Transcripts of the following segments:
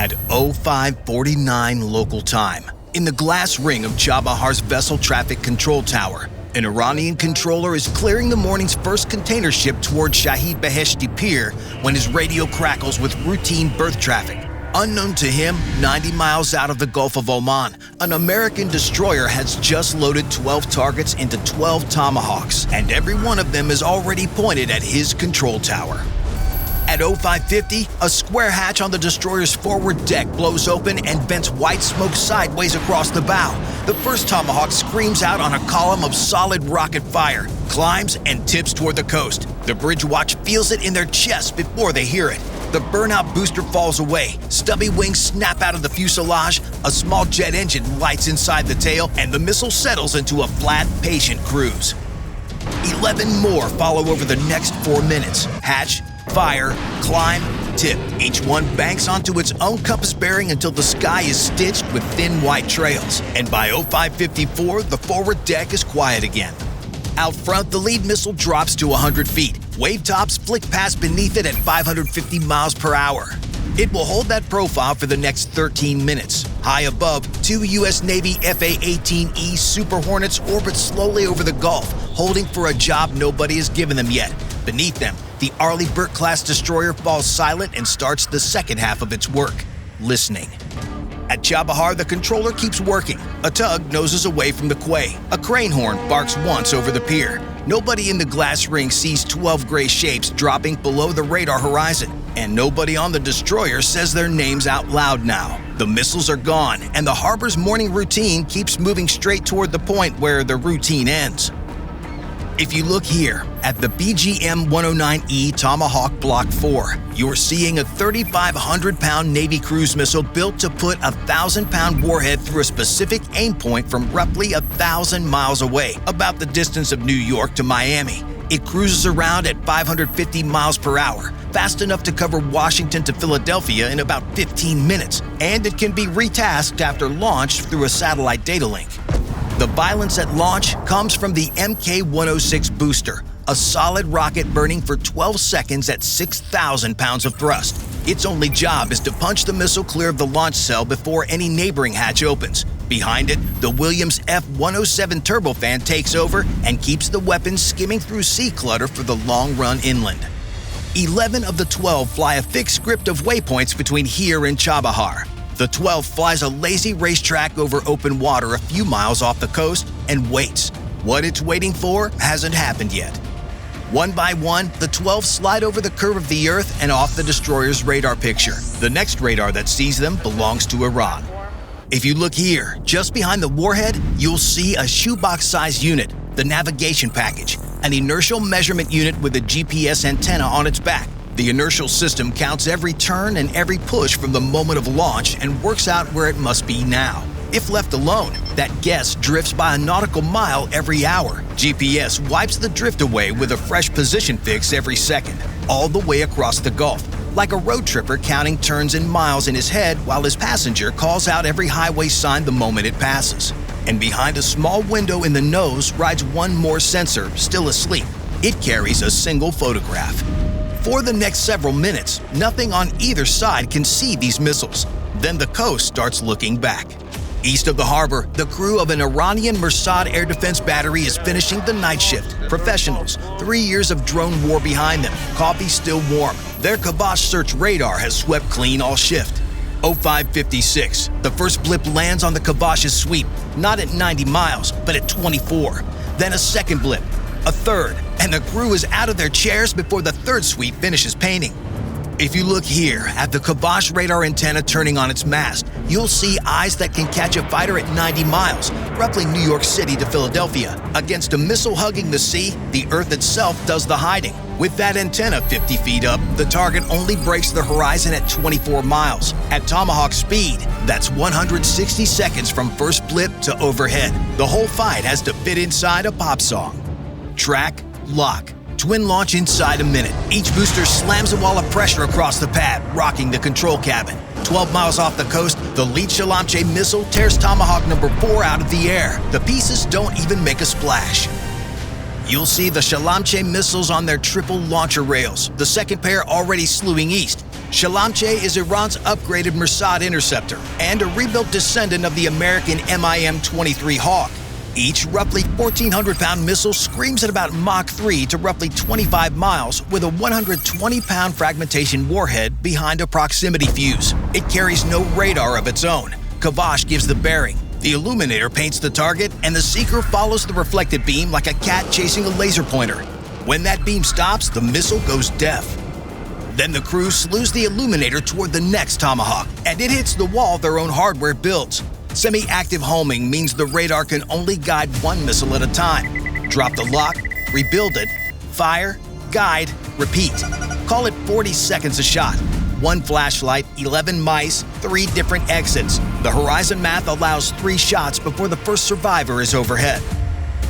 At 05:49 local time, in the glass ring of Chabahar's vessel traffic control tower, an Iranian controller is clearing the morning's first container ship toward Shahid Beheshti Pier when his radio crackles with routine berth traffic. Unknown to him, 90 miles out of the Gulf of Oman, an American destroyer has just loaded 12 targets into 12 Tomahawks, and every one of them is already pointed at his control tower. At 05:50, a square hatch on the destroyer's forward deck blows open and vents white smoke sideways across the bow. The first Tomahawk screams out on a column of solid rocket fire, climbs, and tips toward the coast. The bridge watch feels it in their chests before they hear it. The burnout booster falls away, stubby wings snap out of the fuselage, a small jet engine lights inside the tail, and the missile settles into a flat, patient cruise. 11 more follow over the next 4 minutes. Hatch, fire, climb, tip. Each one banks onto its own compass bearing until the sky is stitched with thin white trails. And by 05:54, the forward deck is quiet again. Out front, the lead missile drops to 100 feet. Wave tops flick past beneath it at 550 miles per hour. It will hold that profile for the next 13 minutes. High above, 2 US Navy A-18E Super Hornets orbit slowly over the Gulf, holding for a job nobody has given them yet. Beneath them, the Arleigh Burke-class destroyer falls silent and starts the second half of its work, listening. At Chabahar, the controller keeps working. A tug noses away from the quay. A crane horn barks once over the pier. Nobody in the glass ring sees 12 gray shapes dropping below the radar horizon. And nobody on the destroyer says their names out loud now. The missiles are gone, and the harbor's morning routine keeps moving straight toward the point where the routine ends. If you look here at the BGM-109E Tomahawk Block IV, you're seeing a 3,500-pound Navy cruise missile built to put a 1,000-pound warhead through a specific aim point from roughly 1,000 miles away, about the distance of New York to Miami. It cruises around at 550 miles per hour, fast enough to cover Washington to Philadelphia in about 15 minutes, and it can be retasked after launch through a satellite datalink. The violence at launch comes from the Mk-106 booster, a solid rocket burning for 12 seconds at 6,000 pounds of thrust. Its only job is to punch the missile clear of the launch cell before any neighboring hatch opens. Behind it, the Williams F-107 turbofan takes over and keeps the weapon skimming through sea clutter for the long run inland. 11 of the 12 fly a fixed script of waypoints between here and Chabahar. The 12th flies a lazy racetrack over open water a few miles off the coast and waits. What it's waiting for hasn't happened yet. One by one, the 12 slide over the curve of the Earth and off the destroyer's radar picture. The next radar that sees them belongs to Iran. If you look here, just behind the warhead, you'll see a shoebox-sized unit, the navigation package, an inertial measurement unit with a GPS antenna on its back. The inertial system counts every turn and every push from the moment of launch and works out where it must be now. If left alone, that guess drifts by a nautical mile every hour. GPS wipes the drift away with a fresh position fix every second, all the way across the Gulf, like a road tripper counting turns and miles in his head while his passenger calls out every highway sign the moment it passes. And behind a small window in the nose rides one more sensor, still asleep. It carries a single photograph. For the next several minutes, nothing on either side can see these missiles. Then the coast starts looking back. East of the harbor, the crew of an Iranian Mersad air defense battery is finishing the night shift. Professionals, 3 years of drone war behind them, coffee still warm. Their kibosh search radar has swept clean all shift. 05:56, the first blip lands on the kibosh's sweep, not at 90 miles, but at 24. Then a second blip, a third, and the crew is out of their chairs before the third sweep finishes painting. If you look here at the kibosh radar antenna turning on its mast, you'll see eyes that can catch a fighter at 90 miles, roughly New York City to Philadelphia. Against a missile hugging the sea, the Earth itself does the hiding. With that antenna 50 feet up, the target only breaks the horizon at 24 miles. At Tomahawk speed, that's 160 seconds from first blip to overhead. The whole fight has to fit inside a pop song. Track, lock, twin launch inside a minute. Each booster slams a wall of pressure across the pad, rocking the control cabin. 12 miles off the coast, the lead Shalamcheh missile tears Tomahawk number 4 out of the air. The pieces don't even make a splash. You'll see the Shalamcheh missiles on their triple launcher rails, the second pair already slewing east. Shalamcheh is Iran's upgraded Mersad interceptor and a rebuilt descendant of the American MIM-23 Hawk. Each roughly 1,400-pound missile screams at about Mach 3 to roughly 25 miles with a 120-pound fragmentation warhead behind a proximity fuse. It carries no radar of its own. Kavash gives the bearing. The illuminator paints the target, and the seeker follows the reflected beam like a cat chasing a laser pointer. When that beam stops, the missile goes deaf. Then the crew slews the illuminator toward the next Tomahawk, and it hits the wall their own hardware builds. Semi-active homing means the radar can only guide one missile at a time. Drop the lock, rebuild it, fire, guide, repeat. Call it 40 seconds a shot. 1 flashlight, 11 mice, 3 different exits. The horizon math allows 3 shots before the first survivor is overhead.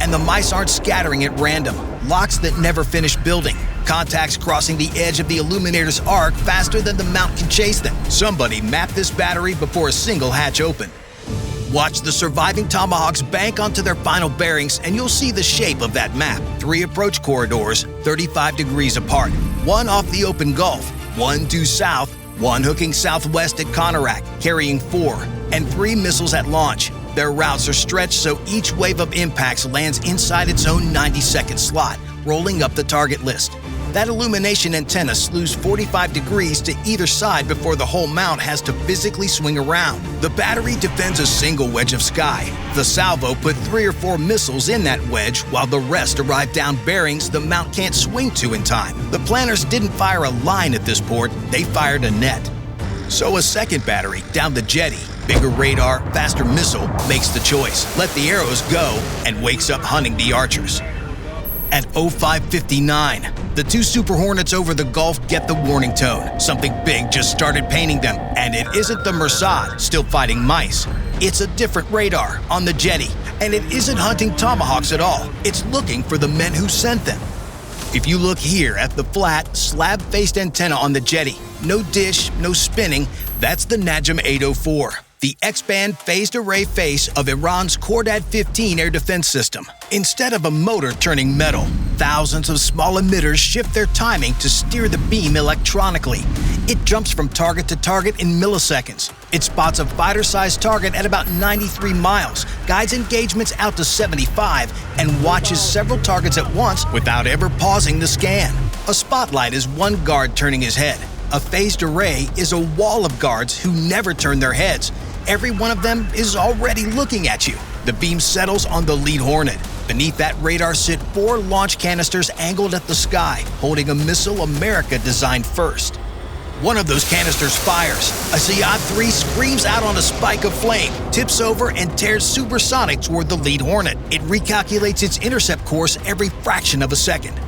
And the mice aren't scattering at random. Locks that never finish building. Contacts crossing the edge of the illuminator's arc faster than the mount can chase them. Somebody mapped this battery before a single hatch opened. Watch the surviving Tomahawks bank onto their final bearings and you'll see the shape of that map. 3 approach corridors, 35 degrees apart. 1 off the open Gulf, 1 due south, 1 hooking southwest at Konarak, carrying 4, and 3 missiles at launch. Their routes are stretched so each wave of impacts lands inside its own 90-second slot, rolling up the target list. That illumination antenna slews 45 degrees to either side before the whole mount has to physically swing around. The battery defends a single wedge of sky. The salvo put 3 or 4 missiles in that wedge while the rest arrive down bearings the mount can't swing to in time. The planners didn't fire a line at this port, they fired a net. So a second battery down the jetty, bigger radar, faster missile, makes the choice. Let the arrows go and wakes up hunting the archers. At 05:59, the 2 Super Hornets over the Gulf get the warning tone. Something big just started painting them, and it isn't the Mersad still fighting mice. It's a different radar on the jetty, and it isn't hunting Tomahawks at all. It's looking for the men who sent them. If you look here at the flat, slab-faced antenna on the jetty, no dish, no spinning, that's the AGM 804. The X-band phased array face of Iran's Khordad 15 air defense system. Instead of a motor turning metal, thousands of small emitters shift their timing to steer the beam electronically. It jumps from target to target in milliseconds. It spots a fighter-sized target at about 93 miles, guides engagements out to 75, and watches several targets at once without ever pausing the scan. A spotlight is one guard turning his head. A phased array is a wall of guards who never turn their heads. Every one of them is already looking at you. The beam settles on the lead Hornet. Beneath that radar sit 4 launch canisters angled at the sky, holding a missile America designed first. One of those canisters fires. A Ziyad-3 screams out on a spike of flame, tips over, and tears supersonic toward the lead Hornet. It recalculates its intercept course every fraction of a second.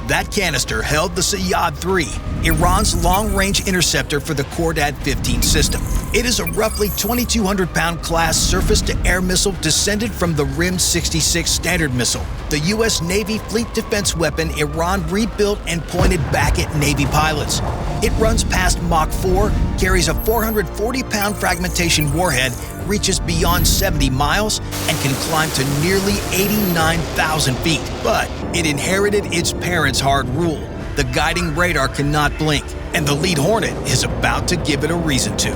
That canister held the Ziyad-3, Iran's long-range interceptor for the Khordad 15 system. It is a roughly 2,200-pound class surface-to-air missile descended from the RIM-66 Standard missile, the US Navy fleet defense weapon Iran rebuilt and pointed back at Navy pilots. It runs past Mach 4, carries a 440-pound fragmentation warhead, reaches beyond 70 miles, and can climb to nearly 89,000 feet. But it inherited its parents' hard rule. The guiding radar cannot blink, and the lead Hornet is about to give it a reason to.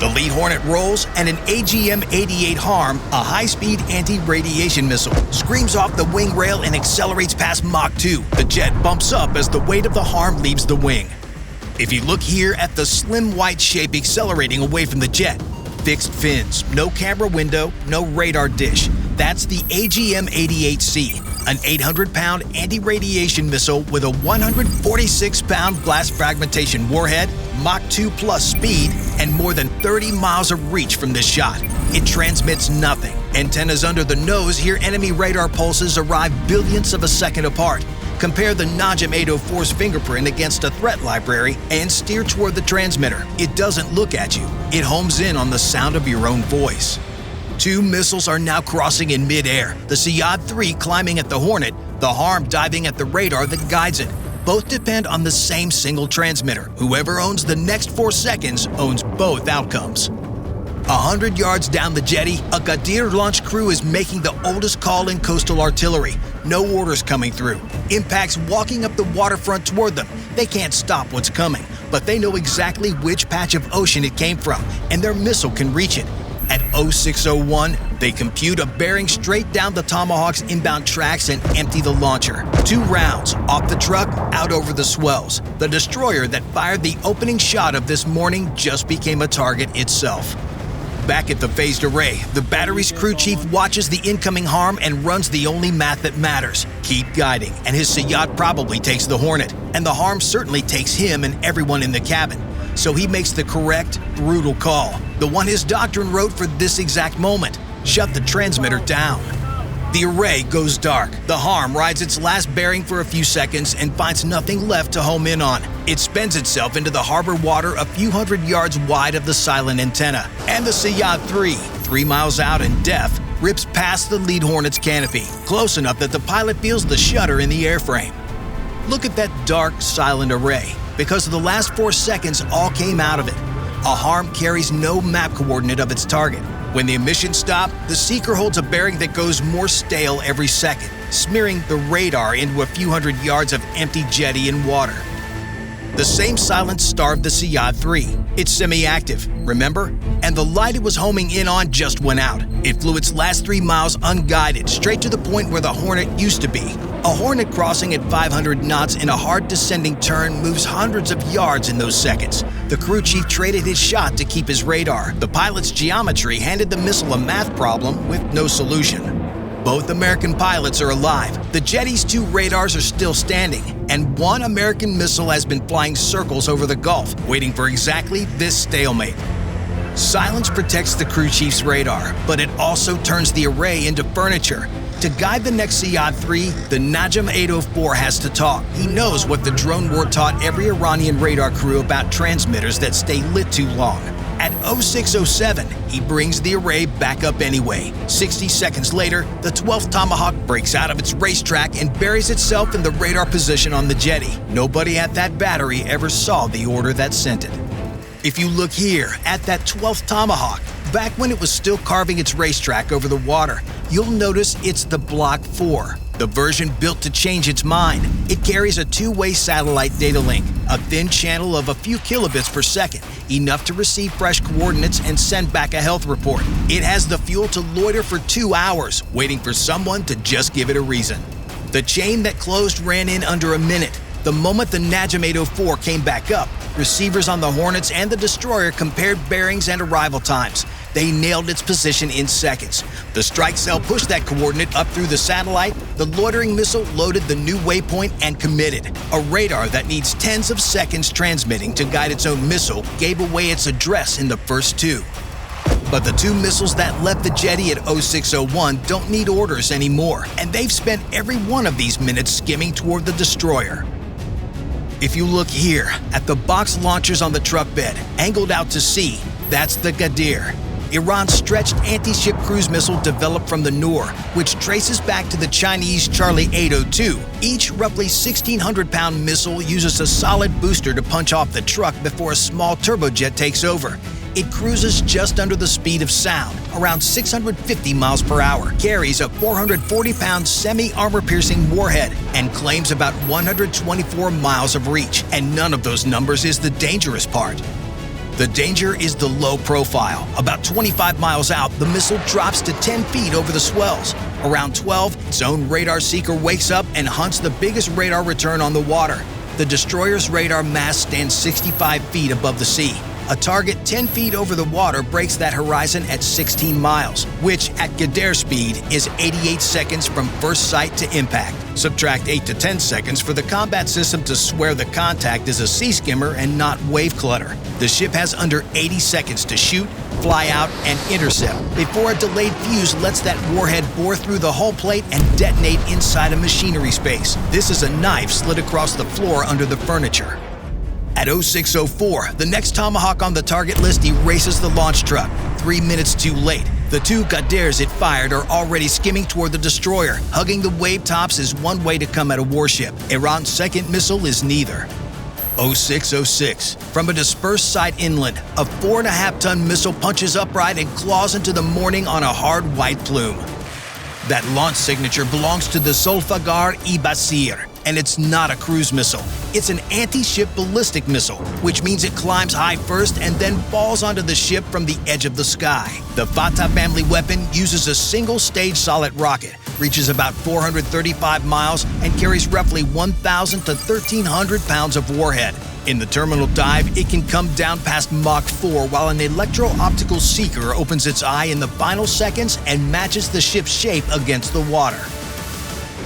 The lead Hornet rolls, and an AGM-88 HARM, a high-speed anti-radiation missile, screams off the wing rail and accelerates past Mach 2. The jet bumps up as the weight of the HARM leaves the wing. If you look here at the slim white shape accelerating away from the jet, fixed fins, no camera window, no radar dish. That's the AGM-88C, an 800-pound anti-radiation missile with a 146-pound blast fragmentation warhead, Mach 2 plus speed, and more than 30 miles of reach from this shot. It transmits nothing. Antennas under the nose hear enemy radar pulses arrive billionths of a second apart. Compare the AGM 804's fingerprint against a threat library and steer toward the transmitter. It doesn't look at you. It homes in on the sound of your own voice. 2 missiles are now crossing in mid-air, the Ziyad-3 climbing at the Hornet, the HARM diving at the radar that guides it. Both depend on the same single transmitter. Whoever owns the next 4 seconds owns both outcomes. 100 yards down the jetty, a Ghader launch crew is making the oldest call in coastal artillery. No orders coming through. Impacts walking up the waterfront toward them. They can't stop what's coming. but they know exactly which patch of ocean it came from, and their missile can reach it. At 0601, they compute a bearing straight down the Tomahawk's inbound tracks and empty the launcher. 2 rounds off the truck, out over the swells. The destroyer that fired the opening shot of this morning just became a target itself. Back at the phased array, the battery's crew chief watches the incoming harm and runs the only math that matters: keep guiding, and his Sayyad probably takes the Hornet, and the harm certainly takes him and everyone in the cabin. So he makes the correct, brutal call, the one his doctrine wrote for this exact moment: shut the transmitter down. The array goes dark. The harm rides its last bearing for a few seconds and finds nothing left to home in on. It spends itself into the harbor water a few hundred yards wide of the silent antenna. And the Sayyad 3 miles out and deaf, rips past the lead Hornet's canopy, close enough that the pilot feels the shudder in the airframe. Look at that dark, silent array. Because of the last 4 seconds all came out of it. A harm carries no map coordinate of its target. When the emissions stop, the seeker holds a bearing that goes more stale every second, smearing the radar into a few hundred yards of empty jetty and water. The same silence starved the Sayyad 3. It's semi-active, remember? And the light it was homing in on just went out. It flew its last 3 miles unguided, straight to the point where the Hornet used to be. A Hornet crossing at 500 knots in a hard descending turn moves hundreds of yards in those seconds. The crew chief traded his shot to keep his radar. The pilot's geometry handed the missile a math problem with no solution. Both American pilots are alive. The jetty's 2 radars are still standing, and 1 American missile has been flying circles over the Gulf, waiting for exactly this stalemate. Silence protects the crew chief's radar, but it also turns the array into furniture. To guide the next Sayyad 3, the Najm 804 has to talk. He knows what the drone war taught every Iranian radar crew about transmitters that stay lit too long. At 0607, he brings the array back up anyway. 60 seconds later, the 12th Tomahawk breaks out of its racetrack and buries itself in the radar position on the jetty. Nobody at that battery ever saw the order that sent it. If you look here at that 12th Tomahawk, back when it was still carving its racetrack over the water, you'll notice it's the Block IV, the version built to change its mind. It carries a 2-way satellite data link, a thin channel of a few kilobits per second, enough to receive fresh coordinates and send back a health report. It has the fuel to loiter for 2 hours, waiting for someone to just give it a reason. The chain that closed ran in under a minute. The moment the Najm 804 came back up, receivers on the Hornets and the destroyer compared bearings and arrival times. They nailed its position in seconds. The strike cell pushed that coordinate up through the satellite. The loitering missile loaded the new waypoint and committed. A radar that needs tens of seconds transmitting to guide its own missile gave away its address in the first 2. But the 2 missiles that left the jetty at 0601 don't need orders anymore, and they've spent every one of these minutes skimming toward the destroyer. If you look here at the box launchers on the truck bed, angled out to sea, that's the Ghader, Iran's stretched anti-ship cruise missile developed from the Noor, which traces back to the Chinese Charlie 802. Each roughly 1,600-pound missile uses a solid booster to punch off the truck before a small turbojet takes over. It cruises just under the speed of sound, around 650 miles per hour, carries a 440-pound semi-armor-piercing warhead, and claims about 124 miles of reach. And none of those numbers is the dangerous part. The danger is the low profile. About 25 miles out, the missile drops to 10 feet over the swells. Around 12, its own radar seeker wakes up and hunts the biggest radar return on the water. The destroyer's radar mast stands 65 feet above the sea. A target 10 feet over the water breaks that horizon at 16 miles, which at Ghader speed is 88 seconds from first sight to impact. Subtract 8 to 10 seconds for the combat system to swear the contact is a sea skimmer and not wave clutter. The ship has under 80 seconds to shoot, fly out, and intercept before a delayed fuse lets that warhead bore through the hull plate and detonate inside a machinery space. This is a knife slid across the floor under the furniture. At 0604, the next Tomahawk on the target list erases the launch truck. 3 minutes too late. The 2 Ghaders it fired are already skimming toward the destroyer. Hugging the wave tops is one way to come at a warship. Iran's second missile is neither. 0606. From a dispersed site inland, a 4.5-ton missile punches upright and claws into the morning on a hard white plume. That launch signature belongs to the Zolfaghar-e Basir. And it's not a cruise missile. It's an anti-ship ballistic missile, which means it climbs high first and then falls onto the ship from the edge of the sky. The Fatah family weapon uses a single-stage solid rocket, reaches about 435 miles, and carries roughly 1,000 to 1,300 pounds of warhead. In the terminal dive, it can come down past Mach 4 while an electro-optical seeker opens its eye in the final seconds and matches the ship's shape against the water.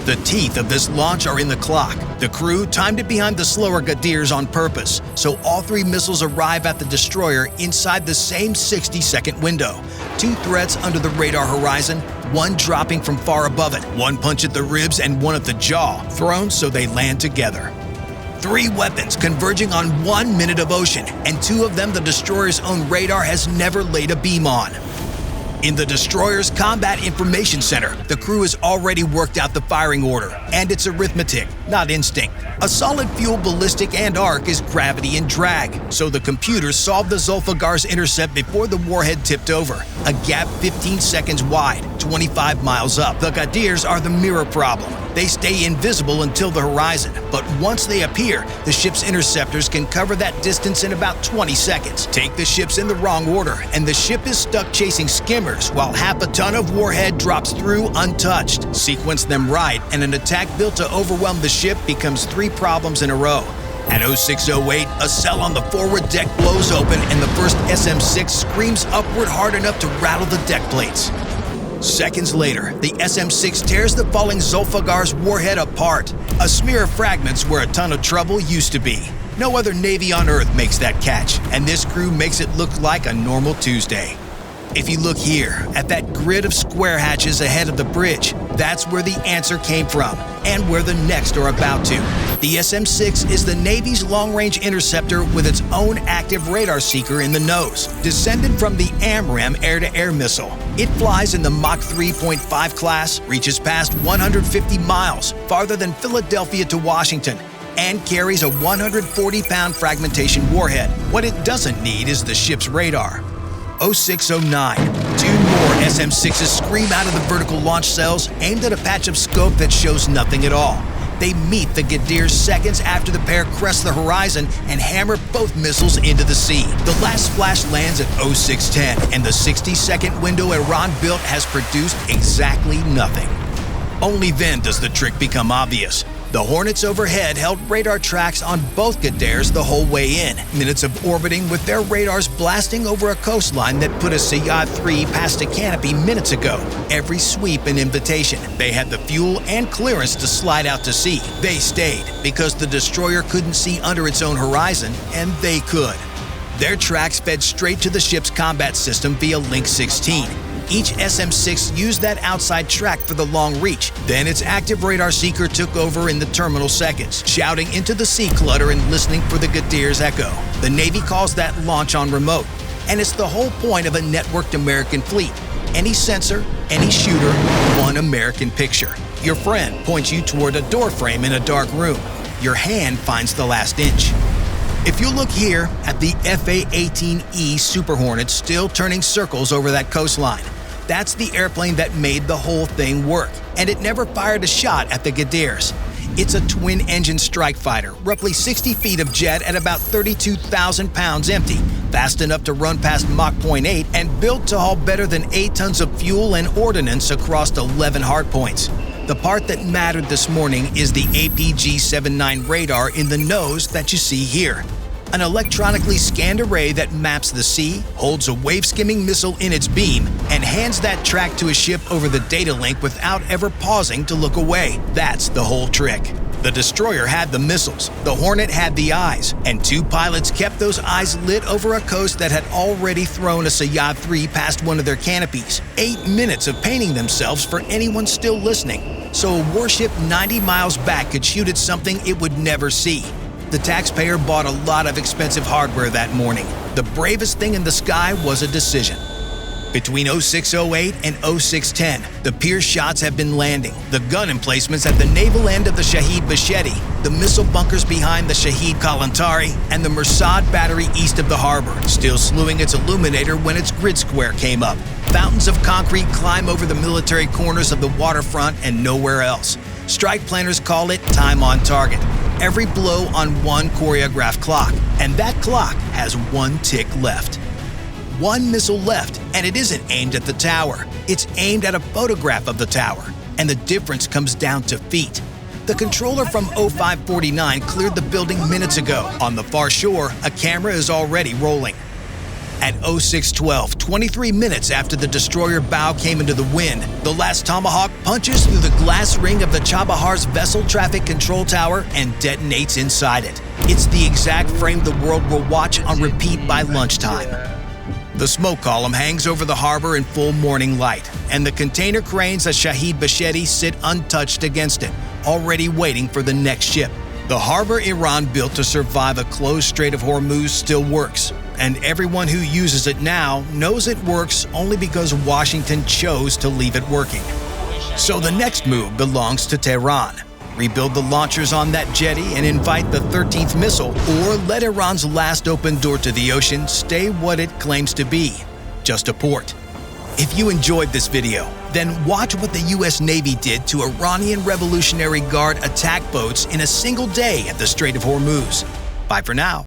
The teeth of this launch are in the clock. The crew timed it behind the slower Ghaders on purpose, so all three missiles arrive at the destroyer inside the same 60-second window. Two threats under the radar horizon, one dropping from far above it, one punch at the ribs and one at the jaw, thrown so they land together. Three weapons converging on 1 minute of ocean, and two of them the destroyer's own radar has never laid a beam on. In the destroyer's Combat Information Center, the crew has already worked out the firing order, and it's arithmetic, not instinct. A solid fuel ballistic and arc is gravity and drag, so the computers solved the Zolfaghar's intercept before the warhead tipped over, a gap 15 seconds wide, 25 miles up. The Ghaders are the mirror problem. They stay invisible until the horizon, but once they appear, the ship's interceptors can cover that distance in about 20 seconds. Take the ships in the wrong order, and the ship is stuck chasing skimmers while half a ton of warhead drops through untouched. Sequence them right, and an attack built to overwhelm the ship becomes 3 problems in a row. At 0608, a cell on the forward deck blows open, and the first SM-6 screams upward hard enough to rattle the deck plates. Seconds later, the SM-6 tears the falling Zolfaghar's warhead apart, a smear of fragments where a ton of trouble used to be. No other Navy on Earth makes that catch, and this crew makes it look like a normal Tuesday. If you look here, at that grid of square hatches ahead of the bridge, that's where the answer came from, and where the next are about to. The SM-6 is the Navy's long-range interceptor with its own active radar seeker in the nose, descended from the AMRAAM air-to-air missile. It flies in the Mach 3.5 class, reaches past 150 miles, farther than Philadelphia to Washington, and carries a 140-pound fragmentation warhead. What it doesn't need is the ship's radar. 0609. 2 more SM-6s scream out of the vertical launch cells, aimed at a patch of scope that shows nothing at all. They meet the Ghaders seconds after the pair crest the horizon and hammer both missiles into the sea. The last splash lands at 0610, and the 60-second window Iran built has produced exactly nothing. Only then does the trick become obvious. The Hornets overhead held radar tracks on both Ghaders the whole way in, minutes of orbiting with their radars blasting over a coastline that put a Sayyad-3 past a canopy minutes ago. Every sweep an invitation. They had the fuel and clearance to slide out to sea. They stayed because the destroyer couldn't see under its own horizon, and they could. Their tracks fed straight to the ship's combat system via Link 16. Each SM-6 used that outside track for the long reach. Then its active radar seeker took over in the terminal seconds, shouting into the sea clutter and listening for the Ghaders' echo. The Navy calls that launch on remote, and it's the whole point of a networked American fleet. Any sensor, any shooter, one American picture. Your friend points you toward a door frame in a dark room. Your hand finds the last inch. If you look here at the A-18E Super Hornets still turning circles over that coastline, that's the airplane that made the whole thing work, and it never fired a shot at the Ghaders. It's a twin-engine strike fighter, roughly 60 feet of jet at about 32,000 pounds empty, fast enough to run past Mach 0.8, and built to haul better than 8 tons of fuel and ordnance across 11 hardpoints. The part that mattered this morning is the APG-79 radar in the nose that you see here. An electronically scanned array that maps the sea, holds a wave-skimming missile in its beam, and hands that track to a ship over the datalink without ever pausing to look away. That's the whole trick. The destroyer had the missiles, the Hornet had the eyes, and 2 pilots kept those eyes lit over a coast that had already thrown a Sayyad-3 past one of their canopies. 8 minutes of painting themselves for anyone still listening, so a warship 90 miles back could shoot at something it would never see. The taxpayer bought a lot of expensive hardware that morning. The bravest thing in the sky was a decision. Between 0608 and 0610, the Pierce shots have been landing, the gun emplacements at the naval end of the Shaheed Bashetti, the missile bunkers behind the Shaheed Kalantari, and the Mersad battery east of the harbor, still slewing its illuminator when its grid square came up. Fountains of concrete climb over the military corners of the waterfront and nowhere else. Strike planners call it time on target. Every blow on one choreographed clock, and that clock has one tick left. One missile left, and it isn't aimed at the tower. It's aimed at a photograph of the tower, and the difference comes down to feet. The controller from 0549 cleared the building minutes ago. On the far shore, a camera is already rolling. At 0612, 23 minutes after the destroyer bow came into the wind, the last Tomahawk punches through the glass ring of the Chabahar's vessel traffic control tower and detonates inside it. It's the exact frame the world will watch on repeat by lunchtime. The smoke column hangs over the harbor in full morning light, and the container cranes at Shaheed Bashetti sit untouched against it, already waiting for the next ship. The harbor Iran built to survive a closed Strait of Hormuz still works, and everyone who uses it now knows it works only because Washington chose to leave it working. So the next move belongs to Tehran. Rebuild the launchers on that jetty and invite the 13th missile, or let Iran's last open door to the ocean stay what it claims to be, just a port. If you enjoyed this video, then watch what the US Navy did to Iranian Revolutionary Guard attack boats in a single day at the Strait of Hormuz. Bye for now.